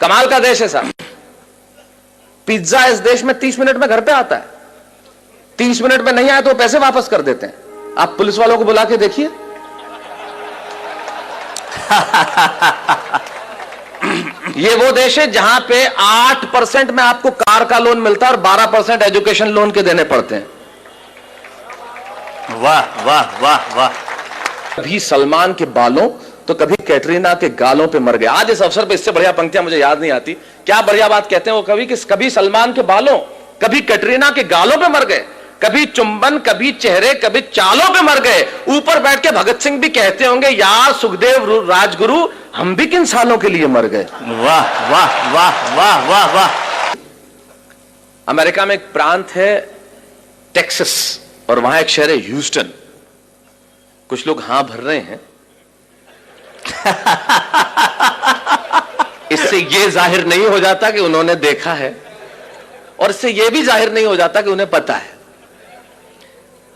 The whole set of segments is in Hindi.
कमाल का देश है साहब। पिज्जा इस देश में 30 मिनट में घर पे आता है। 30 मिनट में नहीं आया तो पैसे वापस कर देते हैं। आप पुलिस वालों को बुला के देखिए। ये वो देश है जहां पे 8% में आपको कार का लोन मिलता है और 12% एजुकेशन लोन के देने पड़ते हैं। वाह वाह वाह वाह। कभी सलमान के बालों तो कभी कैटरीना के गालों पे मर गए। आज इस अवसर पे इससे बढ़िया पंक्तियां मुझे याद नहीं आती। क्या बढ़िया बात कहते हैं वो कवि कि कभी सलमान के बालों कभी कैटरीना के गालों पे मर गए, कभी चुंबन कभी चेहरे कभी चालों पे मर गए। ऊपर बैठ के भगत सिंह भी कहते होंगे यार सुखदेव राजगुरु हम भी किन सालों के लिए मर गए। वाह वाह वाह वाह वाह वाह। अमेरिका में एक प्रांत है टेक्सास और वहां एक शहर है ह्यूस्टन। कुछ लोग हां भर रहे हैं। इससे यह जाहिर नहीं हो जाता कि उन्होंने देखा है और इससे यह भी जाहिर नहीं हो जाता कि उन्हें पता है।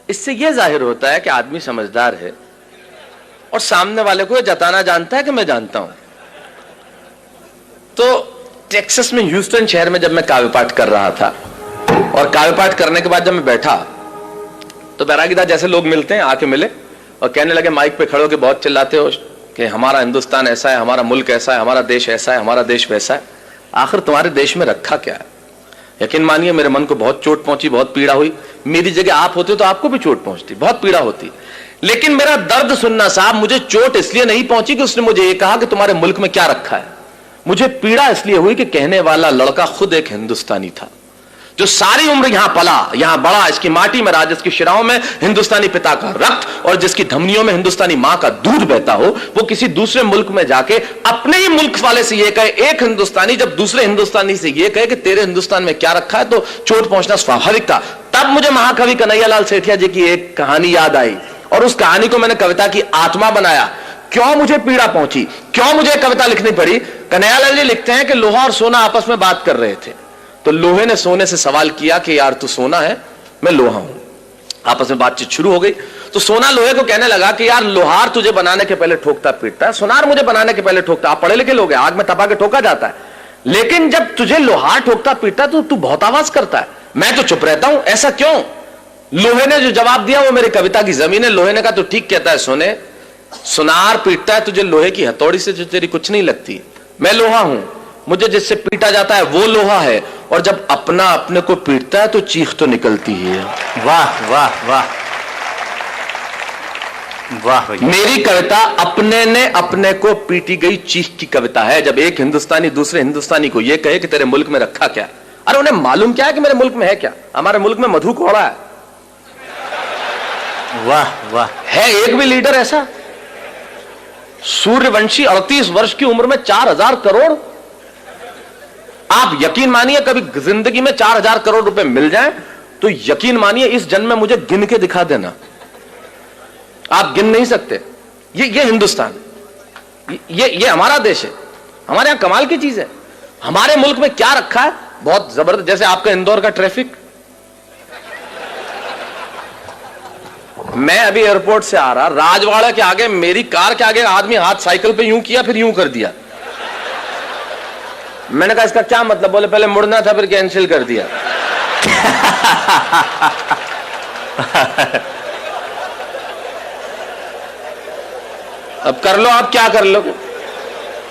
इससे यह जाहिर होता है कि आदमी समझदार है और सामने वाले को यह जताना जानता है कि मैं जानता हूं। तो टेक्सास में ह्यूस्टन शहर में जब मैं काव्य पाठ कर रहा था और काव्य पाठ करने के बाद जब मैं बैठा तो बैरागीदार जैसे लोग मिलते हैं आके मिले और कहने लगे माइक पे खड़े होकर बहुत चिल्लाते हो कि हमारा हिंदुस्तान ऐसा है, हमारा मुल्क ऐसा है, हमारा देश ऐसा है, हमारा देश वैसा है। आखिर तुम्हारे देश में रखा क्या है? यकीन मानिए मेरे मन को बहुत चोट पहुंची, बहुत पीड़ा हुई। मेरी जगह आप होते तो आपको भी चोट पहुंचती, बहुत पीड़ा होती। लेकिन मेरा दर्द सुनना साहब, मुझे चोट इसलिए नहीं पहुंची कि उसने मुझे ये कहा कि तुम्हारे मुल्क में क्या रखा है। मुझे पीड़ा इसलिए हुई कि कहने वाला लड़का खुद एक हिंदुस्तानी था जो सारी उम्र यहां पला, यहां बड़ा, इसकी माटी में राज, इसकी शिराओं में हिंदुस्तानी पिता का रक्त और जिसकी धमनियों में हिंदुस्तानी मां का दूध बहता हो, वो किसी दूसरे मुल्क में जाके अपने ही मुल्क वाले से ये कहे, एक हिंदुस्तानी जब दूसरे हिंदुस्तानी से ये कहे कि तेरे हिंदुस्तान में क्या रखा है, तो चोट पहुंचना स्वाभाविक था। तब मुझे महाकवि कन्हैयालाल सेठिया जी की एक कहानी याद आई और उस कहानी को मैंने कविता की आत्मा बनाया। क्यों मुझे पीड़ा पहुंची, क्यों मुझे कविता लिखनी पड़ी? कन्हैयालाल जी लिखते हैं कि लोहा और सोना आपस में बात कर रहे थे, तो लोहे ने सोने से सवाल किया कि यार तू सोना है, मैं लोहा हूं। आपस में बातचीत शुरू हो गई तो सोना लोहे को कहने लगा कि यार लोहार तुझे बनाने के पहले ठोकता पीटता है, सुनार मुझे बनाने के पहले ठोकता। आप पढ़े लिखे लोग हैं, आग में तपा के ठोका जाता है, लेकिन जब तुझे लोहार ठोकता पीटता तो तू बहुत आवाज करता है, मैं तो चुप रहता हूं, ऐसा क्यों? लोहे ने जो जवाब दिया वो मेरी कविता की जमीन है। लोहे ने कहा तो ठीक कहता है सोने, सुनार पीटता है तुझे लोहे की हथौड़ी से जो तेरी कुछ नहीं लगती, मैं लोहा हूं, मुझे जिससे पीटा जाता है वो लोहा है, और जब अपना अपने को पीटता है तो चीख तो निकलती है। वाह वाह वाह वाह। मेरी कविता अपने ने अपने को पीटी गई चीख की कविता है। जब एक हिंदुस्तानी दूसरे हिंदुस्तानी को यह कहे कि तेरे मुल्क में रखा क्या, अरे उन्हें मालूम क्या है कि मेरे मुल्क में है क्या? हमारे मुल्क में मधु कोड़ा है। वाह वाह। है एक भी लीडर ऐसा? सूर्यवंशी 38 वर्ष की उम्र में 4000 करोड़। आप यकीन मानिए कभी जिंदगी में 4000 करोड़ रुपए मिल जाए तो यकीन मानिए इस जन्म में मुझे गिन के दिखा देना, आप गिन नहीं सकते। ये हिंदुस्तान, ये हमारा देश है, हमारे यहां कमाल की चीज है। हमारे मुल्क में क्या रखा है, बहुत जबरदस्त। जैसे आपका इंदौर का ट्रैफिक, मैं अभी एयरपोर्ट से आ रहा, राजवाड़ा के आगे मेरी कार के आगे आदमी हाथ साइकिल पे यूं किया फिर यूं कर दिया। मैंने कहा इसका क्या मतलब? बोले पहले मुड़ना था फिर कैंसिल कर दिया। अब कर लो, आप क्या कर लो,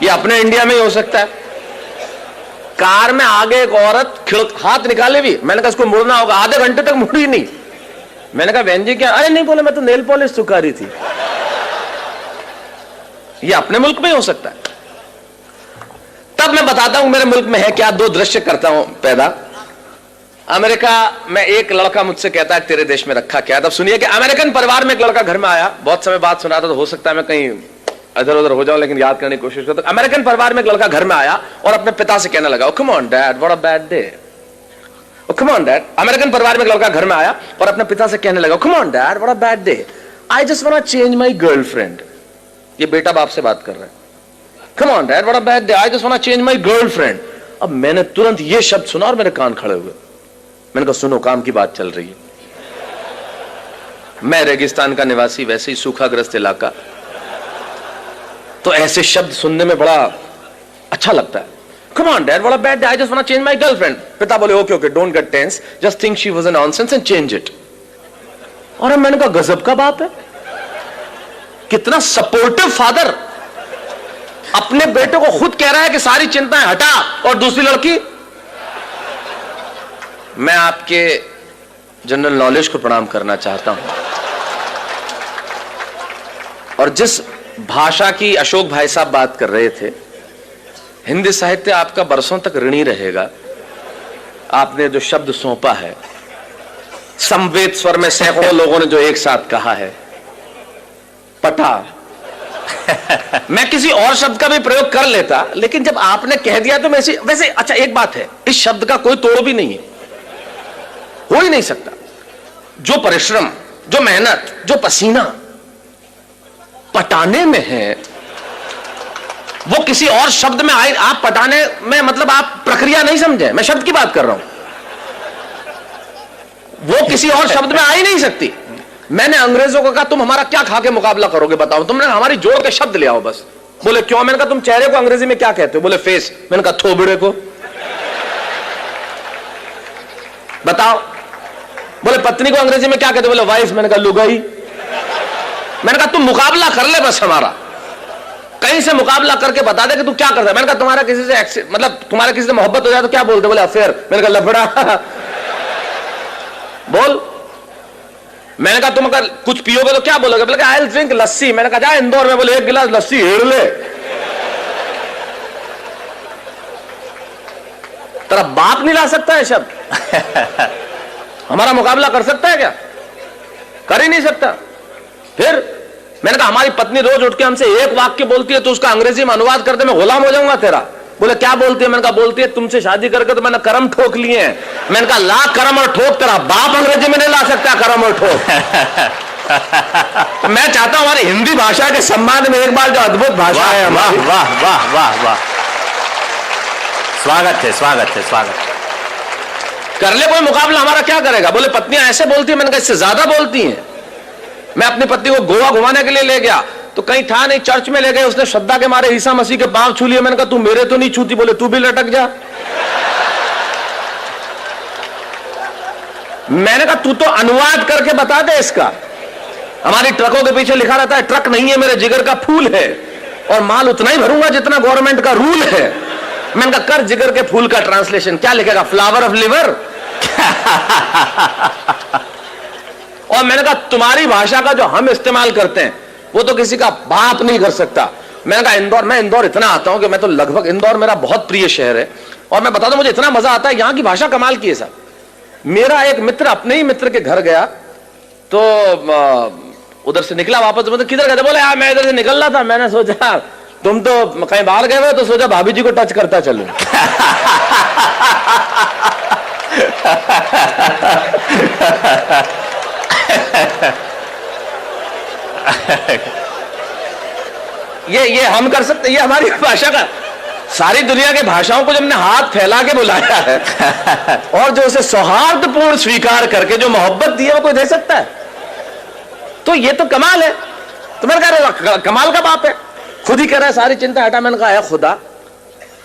ये अपने इंडिया में ही हो सकता है। कार में आगे एक औरत हाथ निकाले भी, मैंने कहा इसको मुड़ना होगा, आधे घंटे तक मुड़ी नहीं। मैंने कहा बहन जी क्या? अरे नहीं, बोले मैं तो नेल पॉलिश सुखा रही थी। ये अपने मुल्क में ही हो सकता है। तब मैं बताता हूं मेरे मुल्क में है क्या। दो दृश्य करता हूं पैदा। अमेरिका में एक लड़का मुझसे कहता है तेरे देश में रखा क्या है? तब सुनिए कि अमेरिकन परिवार में एक लड़का घर में आया, बहुत समय बाद सुना था तो हो सकता है मैं कहीं इधर उधर हो जाऊं, लेकिन याद करने की कोशिश करता। अमेरिकन परिवार में एक लड़का घर में आया और अपने पिता से कहने लगा, come on dad what a bad day. Come on dad. American परिवार में एक लड़का घर में आया और अपने पिता से कहने लगा, come on dad what a bad day, I just want to change my girlfriend. ये बेटा बाप से बात कर रहा है। Come on dad, what a bad day. I just want to change my girlfriend. अब मैंने तुरंत ये शब्द सुना और मेरे कान खड़े हुए। मैंने कहा सुनो, काम की बात चल रही है। मैं रेगिस्तान का निवासी, वैसे ही सूखाग्रस्त इलाका, तो ऐसे शब्द सुनने में बड़ा अच्छा लगता है। Come on, Dad, what a bad day. I just want to change my girlfriend. पिता बोले, okay, okay, don't get tense. Just think she was a nonsense and change it. और मैंने कहा गजब का बाप है, कितना सपोर्टिव फादर, अपने बेटे को खुद कह रहा है कि सारी चिंताएं हटा, और दूसरी लड़की। मैं आपके जनरल नॉलेज को प्रणाम करना चाहता हूं, और जिस भाषा की अशोक भाई साहब बात कर रहे थे, हिंदी साहित्य आपका बरसों तक ऋणी रहेगा। आपने जो शब्द सौंपा है, समवेत स्वर में सैकड़ों लोगों ने जो एक साथ कहा है, पटा। मैं किसी और शब्द का भी प्रयोग कर लेता, लेकिन जब आपने कह दिया तो वैसे अच्छा एक बात है, इस शब्द का कोई तोड़ भी नहीं है, हो ही नहीं सकता। जो परिश्रम, जो मेहनत, जो पसीना पटाने में है, वो किसी और शब्द में आए। आप पटाने में मतलब आप प्रक्रिया नहीं समझे, मैं शब्द की बात कर रहा हूं, वो किसी और शब्द में आ ही नहीं सकती। मैंने अंग्रेजों को कहा तुम हमारा क्या खा के मुकाबला करोगे बताओ, तुमने हमारी जोड़ के शब्द ले आओ बस। बोले क्यों? मैंने कहा तुम चेहरे को अंग्रेजी में क्या कहते हो? बोले फेस। मैंने कहा थोबड़े को बताओ। बोले पत्नी को अंग्रेजी में क्या कहते हो? बोले वाइफ। मैंने कहा लुगाई। मैंने कहा तुम मुकाबला कर ले बस हमारा, कहीं से मुकाबला करके बता दे कि तू क्या करता है। मैंने कहा तुम्हारा किसी से मतलब तुम्हारा किसी से मोहब्बत हो जाए तो क्या बोलते? बोले अफेयर। मैंने कहा लफड़ा। बोल। मैंने कहा तुम अगर कुछ पियोगे तो क्या बोलोगे? बोले आई विल ड्रिंक लस्सी। मैंने कहा जा इंदौर में बोले 1 गिलास लस्सी हेड़ ले। तेरा बाप नहीं ला सकता है शब्द, हमारा मुकाबला कर सकता है क्या? कर ही नहीं सकता। फिर मैंने कहा हमारी पत्नी रोज उठ के हमसे एक वाक्य बोलती है तो उसका अंग्रेजी में अनुवाद करते मैं गुलाम हो जाऊंगा तेरा। बोले क्या बोलती है? मैंने कहा बोलती है तुमसे शादी करके तो मैंने करम ठोक लिए हैं। मैंने कहा ला करम और ठोक, तेरा बाप अंग्रेजी में नहीं ला सकता करम और ठोक। मैं चाहता हूं हमारी हिंदी भाषा के सम्मान में एक बार जो अद्भुत भाषा है हमारी। वाह वाह वाह वाह, स्वागत है स्वागत है स्वागत। कर ले कोई मुकाबला, हमारा क्या करेगा? बोले पत्नियां ऐसे बोलती है। मैंने कहा इससे ज्यादा बोलती हैं। मैं अपनी पत्नी को गोवा घुमाने के लिए ले गया तो कहीं था नहीं, चर्च में ले गए, उसने श्रद्धा के मारे ईसा मसीह के पांव छू लिए। मैंने कहा तू मेरे तो नहीं छूती। बोले तू भी लटक जा। मैंने कहा तू तो अनुवाद करके बता दे इसका। हमारी ट्रकों के पीछे लिखा रहता है ट्रक नहीं है मेरे जिगर का फूल है, और माल उतना ही भरूंगा जितना गवर्नमेंट का रूल है। मैंने कहा कर जिगर के फूल का ट्रांसलेशन, क्या लिखेगा? Flower of liver. और मैंने कहा तुम्हारी भाषा का जो हम इस्तेमाल करते हैं वो तो किसी का बाप नहीं कर सकता। मैंने कहा इंदौर, मैं इंदौर इतना आता हूं कि मैं तो लगभग, इंदौर मेरा बहुत प्रिय शहर है, और मैं बता दूं मुझे इतना मजा आता है, यहां की भाषा कमाल की है साहब। मेरा एक मित्र अपने ही मित्र के घर गया तो उधर से निकला वापस, मतलब किधर गए? बोले यार मैं इधर से निकल रहा था, मैंने सोचा तुम तो कहीं बाहर गए हुए तो सोचा भाभी जी को टच करता चलूं। ये हम कर सकते, ये हमारी भाषा का। सारी दुनिया के भाषाओं को जब हमने हाथ फैला के बुलाया है और जो उसे सौहार्दपूर्ण स्वीकार करके जो मोहब्बत दी है वो कोई दे सकता है? तो ये तो कमाल है। तो मैंने कहा कमाल का बाप है, खुद ही कह रहा है सारी चिंता हटा। मैंने कहा है खुदा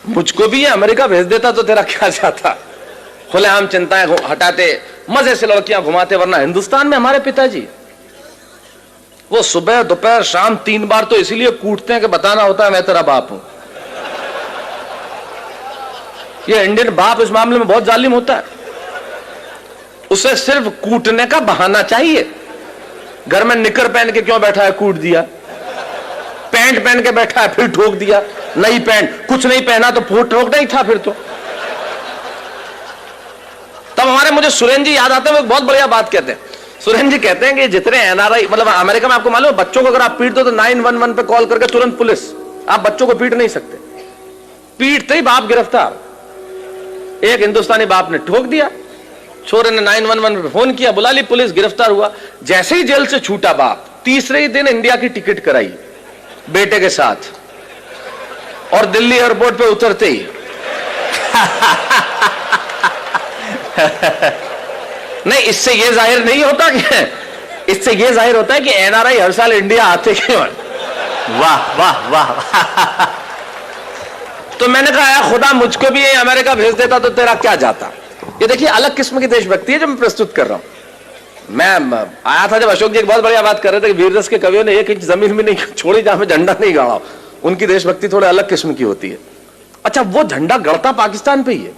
मुझको भी ये अमेरिका भेज देता तो तेरा क्या जाता। खुलेआम चिंताएं हटाते, मजे से लड़कियां घुमाते, वरना हिंदुस्तान में हमारे पिताजी वो सुबह दोपहर शाम 3 बार तो इसीलिए कूटते हैं कि बताना होता है मैं तेरा बाप हूं। ये इंडियन बाप इस मामले में बहुत जालिम होता है, उसे सिर्फ कूटने का बहाना चाहिए। घर में निकर पहन के क्यों बैठा है? कूट दिया। पैंट पहन के बैठा है, फिर ठोक दिया। नई पैंट, कुछ नहीं पहना तो फूट ठोकना ही था फिर तो। तब हमारे मुझे सुरेन जी याद आते हैं, वो बहुत बढ़िया बात कहते हैं। सुरेन जी कहते हैं कि जितने एनआरआई, मतलब अमेरिका में आपको मालूम है बच्चों को अगर आप पीट दो तो 911 पे कॉल करके तुरंत पुलिस। आप बच्चों को पीट नहीं सकते, पीटते ही बाप गिरफ्तार। एक हिंदुस्तानी बाप ने ठोक दिया, छोरे ने 911 पे फोन किया, बुला ली पुलिस, गिरफ्तार हुआ। जैसे ही जेल से छूटा बाप, तीसरे ही दिन इंडिया की टिकट कराई बेटे के साथ, और दिल्ली एयरपोर्ट पे उतरते ही नहीं, इससे यह जाहिर नहीं होता कि, इससे यह जाहिर होता है कि एनआरआई हर साल इंडिया आते क्यों। वाह वाह वाह। तो मैंने कहा यार खुदा मुझको भी अमेरिका भेज देता तो तेरा क्या जाता। ये देखिए अलग किस्म की देशभक्ति है जो मैं प्रस्तुत कर रहा हूं। मैं आया था जब अशोक जी एक बहुत बढ़िया बात कर रहे थे कि वीररस के कवियों ने एक इंच जमीन में नहीं छोड़ी जहां पे झंडा नहीं गाड़ा। उनकी देशभक्ति थोड़े अलग किस्म की होती है। अच्छा, वो झंडा गड़ता पाकिस्तान पे ही है,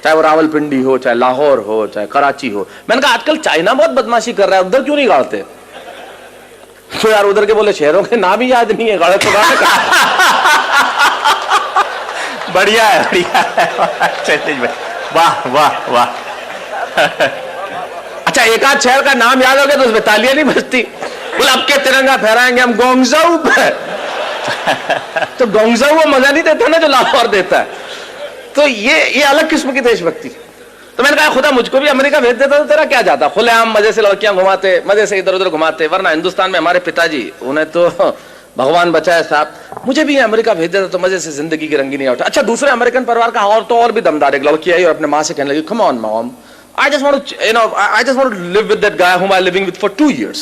चाहे वो रावलपिंडी हो, चाहे लाहौर हो, चाहे कराची हो। मैंने कहा आजकल चाइना बहुत बदमाशी कर रहा है, उधर क्यों नहीं गाड़ते? तो यार उधर के बोले शहरों के नाम ही याद नहीं है, गाड़े तो गाड़े का। बढ़िया है, बढ़िया है। वाह वाह वाह। अच्छा, एक आध शहर का नाम याद हो गया तो उसमें तालियां नहीं बजती। बोले अब के तिरंगा फहराएंगे हम गोंगजाऊ पे। तो गोंगजाऊ वो मजा नहीं देता ना जो लाहौर देता है। तो ये अलग किस्म की देशभक्ति। तो मैंने कहा खुदा मुझको भी अमेरिका भेज देता तो तेरा क्या जाता। खुलेआम मजे से लड़कियां घुमाते, मजे से इधर उधर घुमाते। वरना हिंदुस्तान में हमारे पिताजी, उन्हें तो भगवान बचाए साहब, मुझे भी अमेरिका भेज देता तो मजे से जिंदगी की रंगीनी उठा। अच्छा, दूसरे अमेरिकन परिवार का और भी दमदार एक लड़की आई और अपने माँ से कहने लगी, come on mom, I just want to live with that guy whom I'm living with for 2 years.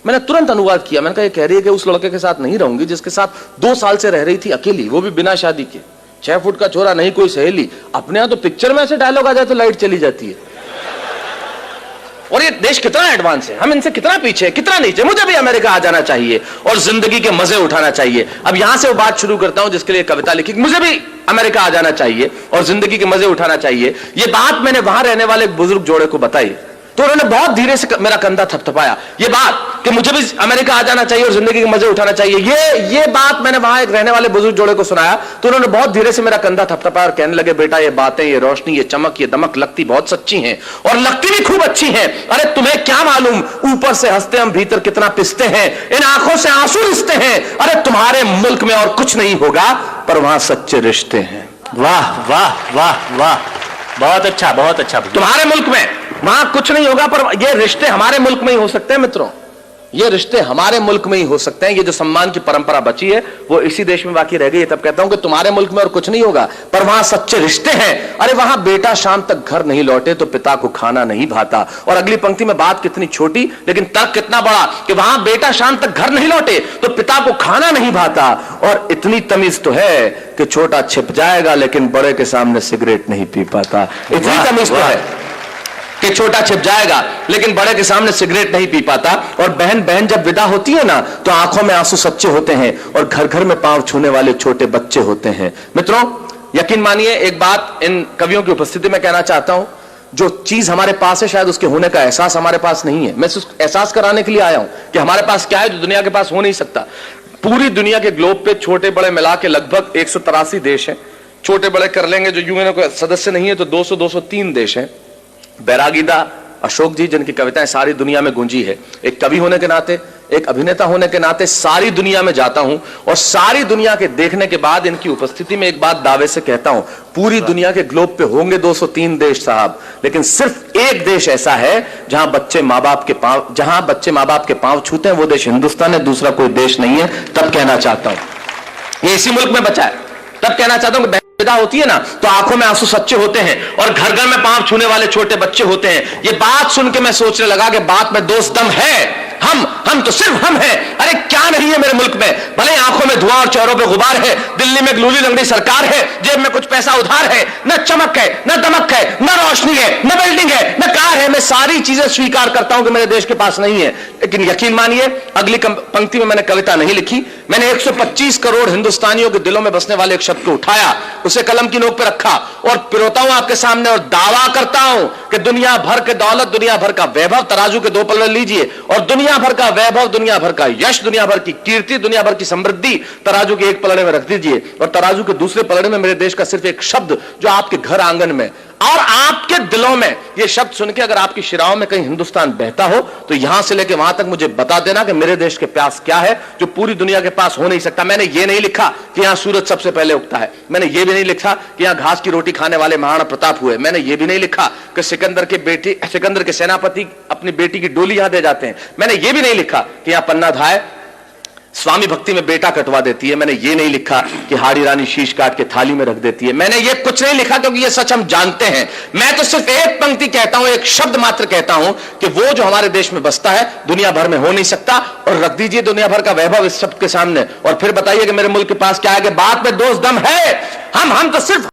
मैंने तुरंत अनुवाद किया। मैंने कहा ये कह रही है कि उस लड़के के साथ नहीं रहूंगी जिसके साथ 2 साल से रह रही थी अकेली, वो भी बिना शादी के। 6 फुट का छोरा, नहीं कोई सहेली। अपने यहाँ तो पिक्चर में ऐसे डायलॉग आ जाए तो लाइट चली जाती है। और ये देश कितना एडवांस है, हम इनसे कितना पीछे, कितना नीचे। मुझे भी अमेरिका आ जाना चाहिए और जिंदगी के मजे उठाना चाहिए। अब यहां से वो बात शुरू करता हूं जिसके लिए कविता लिखी। मुझे भी अमेरिका आ जाना चाहिए और जिंदगी के मजे उठाना चाहिए। ये बात मैंने वहां रहने वाले एक बुजुर्ग जोड़े को बताई तो उन्होंने बहुत धीरे से मेरा कंधा थपथपाया। ये बात कि मुझे भी अमेरिका आ जाना चाहिए और जिंदगी के मजे उठाना चाहिए, ये बात मैंने वहां एक रहने वाले बुजुर्ग जोड़े को सुनाया तो उन्होंने बहुत धीरे से मेरा कंधा थपथपाया और कहने लगे, बेटा ये बातें, ये रोशनी, ये चमक, ये दमक लगती बहुत सच्ची हैं और लगती भी खूब अच्छी हैं। अरे तुम्हें क्या मालूम, ऊपर से हंसते हम भीतर कितना पिसते हैं, इन आंखों से आंसू रिसते हैं। अरे तुम्हारे मुल्क में और कुछ नहीं होगा पर वहां सच्चे रिश्ते हैं। वाह वाह वाह वाह, बहुत अच्छा, बहुत अच्छा। तुम्हारे मुल्क में वहां कुछ नहीं होगा पर ये रिश्ते हमारे मुल्क में ही हो सकते हैं मित्रों, ये रिश्ते हमारे मुल्क में ही हो सकते हैं। ये जो सम्मान की परंपरा बची है वो इसी देश में बाकी रह गई है। तब कहता हूं कि तुम्हारे मुल्क में और कुछ नहीं होगा पर वहां सच्चे रिश्ते हैं। अरे वहां बेटा शाम तक घर नहीं लौटे तो पिता को खाना नहीं भाता। और अगली पंक्ति में बात कितनी छोटी लेकिन तर्क कितना बड़ा कि वहां बेटा शाम तक घर नहीं लौटे तो पिता को खाना नहीं भाता। और इतनी तमीज तो है कि छोटा छिप जाएगा लेकिन बड़े के सामने सिगरेट नहीं पी पाता। इतनी तमीज तो है कि छोटा छिप जाएगा लेकिन बड़े के सामने सिगरेट नहीं पी पाता। और बहन जब विदा होती है ना तो आंखों में आंसू सच्चे होते हैं और घर घर में पांव छूने वाले छोटे बच्चे होते हैं। मित्रों यकीन मानिए एक बात इन कवियों की उपस्थिति में कहना चाहता हूं, जो चीज हमारे पास है शायद उसके होने का एहसास हमारे पास नहीं है। मैं सिर्फ एहसास कराने के लिए आया हूं कि हमारे पास क्या है जो दुनिया के पास हो नहीं सकता। पूरी दुनिया के ग्लोब पे छोटे बड़े मिला के लगभग 183 देश हैं। छोटे बड़े कर लेंगे जो यूएन के सदस्य नहीं है तो 203 देश हैं। बैरागीदा अशोक जी जिनकी कविताएं सारी दुनिया में गूंजी है, एक कवि होने के नाते, एक अभिनेता होने के नाते सारी दुनिया में जाता हूं और सारी दुनिया के देखने के बाद इनकी उपस्थिति में एक बात दावे से कहता हूं, पूरी दुनिया के ग्लोब पे होंगे 203 देश साहब, लेकिन सिर्फ एक देश ऐसा है जहां बच्चे मां बाप के पांव छूते हैं, वो देश हिंदुस्तान है, दूसरा कोई देश नहीं है। तब कहना चाहता हूं ये इसी मुल्क में बचा है। तब कहना चाहता हूं विदा होती है ना तो आंखों में आंसू सच्चे होते हैं और घर घर में पांव छूने वाले छोटे बच्चे होते हैं। ये बात सुन के मैं सोचने लगा कि बात में दोस्त दम है, हम तो सिर्फ हम हैं। अरे क्या नहीं है मेरे मुल्क में, भले आंखों में धुआं और चेहरों पे गुबार है, दिल्ली में ग्लूली लंगड़ी सरकार है, जेब में कुछ पैसा उधार है, न चमक है, न दमक है, न रोशनी है, न बिल्डिंग है, न कार है। मैं सारी चीजें स्वीकार करता हूं कि मेरे देश के पास नहीं है, लेकिन यकीन मानिए अगली पंक्ति में मैंने कविता नहीं लिखी। मैंने 125 करोड़ हिंदुस्तानियों के दिलों में बसने वाले एक शब्द को उठाया, उसे कलम की नोक पे रखा और पिरोता हूं आपके सामने और दावा करता हूं कि दुनिया भर के दौलत, दुनिया भर का वैभव तराजू के 2 पलड़े लीजिए और दुनिया भर का वैभव, दुनिया भर का यश, दुनिया भर की कीर्ति, दुनिया भर की समृद्धि तराजू के एक पलड़े में रख दीजिए और तराजू के दूसरे पलड़े में मेरे देश का सिर्फ एक शब्द जो आपके घर आंगन में और आपके दिलों में, ये शब्द सुन के अगर आपकी शिराओं में कहीं हिंदुस्तान बहता हो तो यहां से लेकर वहां तक मुझे बता देना कि मेरे देश के प्यास क्या है जो पूरी दुनिया के पास हो नहीं सकता। मैंने ये नहीं लिखा कि यहां सूरज सबसे पहले उगता है, मैंने ये भी नहीं लिखा कि यहां घास की रोटी खाने वाले महाराणा प्रताप हुए, मैंने ये भी नहीं लिखा कि सिकंदर के सेनापति अपनी बेटी की डोली यहां दे जाते हैं, मैंने ये भी नहीं लिखा कि यहां पन्ना धाय स्वामी भक्ति में बेटा कटवा देती है। मैंने ये नहीं लिखा कि हाड़ी रानी शीश काट के थाली में रख देती है। मैंने ये कुछ नहीं लिखा क्योंकि ये सच हम जानते हैं। मैं तो सिर्फ एक पंक्ति कहता हूं, एक शब्द मात्र कहता हूं कि वो जो हमारे देश में बसता है दुनिया भर में हो नहीं सकता। और रख दीजिए दुनिया भर का वैभव इस शब्द के सामने और फिर बताइए कि मेरे मुल्क के पास क्या है कि बात में दोष दम है। हम तो सिर्फ